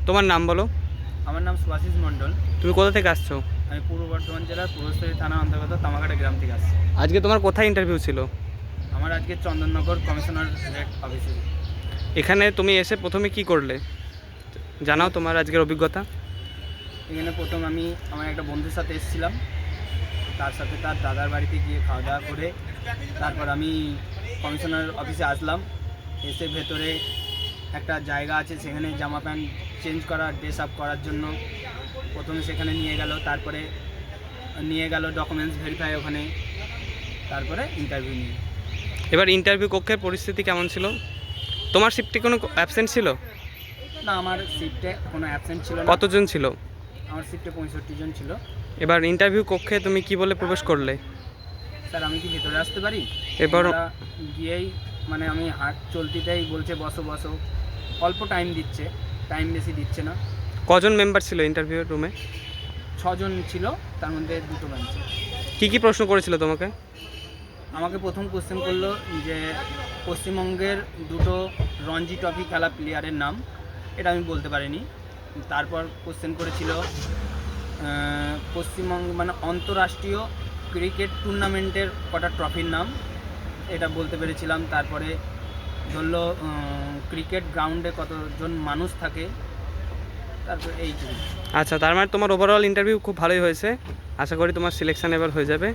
তোমার নাম বলো। আমার নাম সুভাশিস মণ্ডল। তুমি কোথা থেকে আসছো? আমি পূর্ব বর্ধমান জেলার পূর্বস্থলী থানার অন্তর্গত তামাকাটা গ্রাম থেকে আসছি। আজকে তোমার কোথায় ইন্টারভিউ ছিল? আমার আজকে চন্দননগর কমিশনারেট অফিসে। এখানে তুমি এসে প্রথমে কি করলে জানাও তোমার আজকের অভিজ্ঞতা। এখানে প্রথম আমি আমার একটা বন্ধুর সাথে এসেছিলাম, তার সাথে তার দাদার বাড়িতে গিয়ে খাওয়া দাওয়া করে তারপর আমি কমিশনার অফিসে আসলাম। এসে ভেতরে একটা জায়গা আছে, সেখানে জামা প্যান্ট চেঞ্জ করা, ড্রেস আপ করার জন্য প্রথমে সেখানে নিয়ে গেল, তারপরে নিয়ে গেল ডকুমেন্টস ভেরিফাই ওখানে, তারপরে ইন্টারভিউ নিয়ে। এবার ইন্টারভিউ কক্ষের পরিস্থিতি কেমন ছিল? তোমার শিফটে কোনো অ্যাবসেন্ট ছিল? না, আমার শিফটে কোনো অ্যাবসেন্ট ছিল না। কতজন ছিল? আমার শিফটে 65 জন ছিল। এবার ইন্টারভিউ কক্ষে তুমি কি বলে প্রবেশ করলে? স্যার, আমি কি ভেতরে আসতে পারি? এবার ওরা গিয়েই মানে আমি চলতিতেই বলছে বসো বসো, অল্প টাইম দিচ্ছে, টাইম বেশি দিচ্ছে না। কজন মেম্বার ছিল ইন্টারভিউ রুমে? 6 জন ছিল, তার মধ্যে 2টো বেঞ্চে। কি কি প্রশ্ন করেছিল তোমাকে? আমাকে প্রথম কোশ্চেন করলো যে পশ্চিমবঙ্গের 2টো রঞ্জি ট্রফি খেলা প্লেয়ারের নাম, এটা আমি বলতে পারিনি। তারপর কোশ্চেন করেছিল পশ্চিমবঙ্গ মানে অন্তর্রাষ্ট্রীয় ক্রিকেট টুর্নামেন্টের কটা ট্রফির নাম, এটা বলতে পেরেছিলাম। তারপরে ধরলো ক্রিকেট গ্রাউন্ডে কতজন মানুষ থাকে, তারপর এই। আচ্ছা, তার মানে তোমার ওভারঅল ইন্টারভিউ খুব ভালোই হয়েছে। আশা করি তোমার সিলেকশন এবার হয়ে যাবে।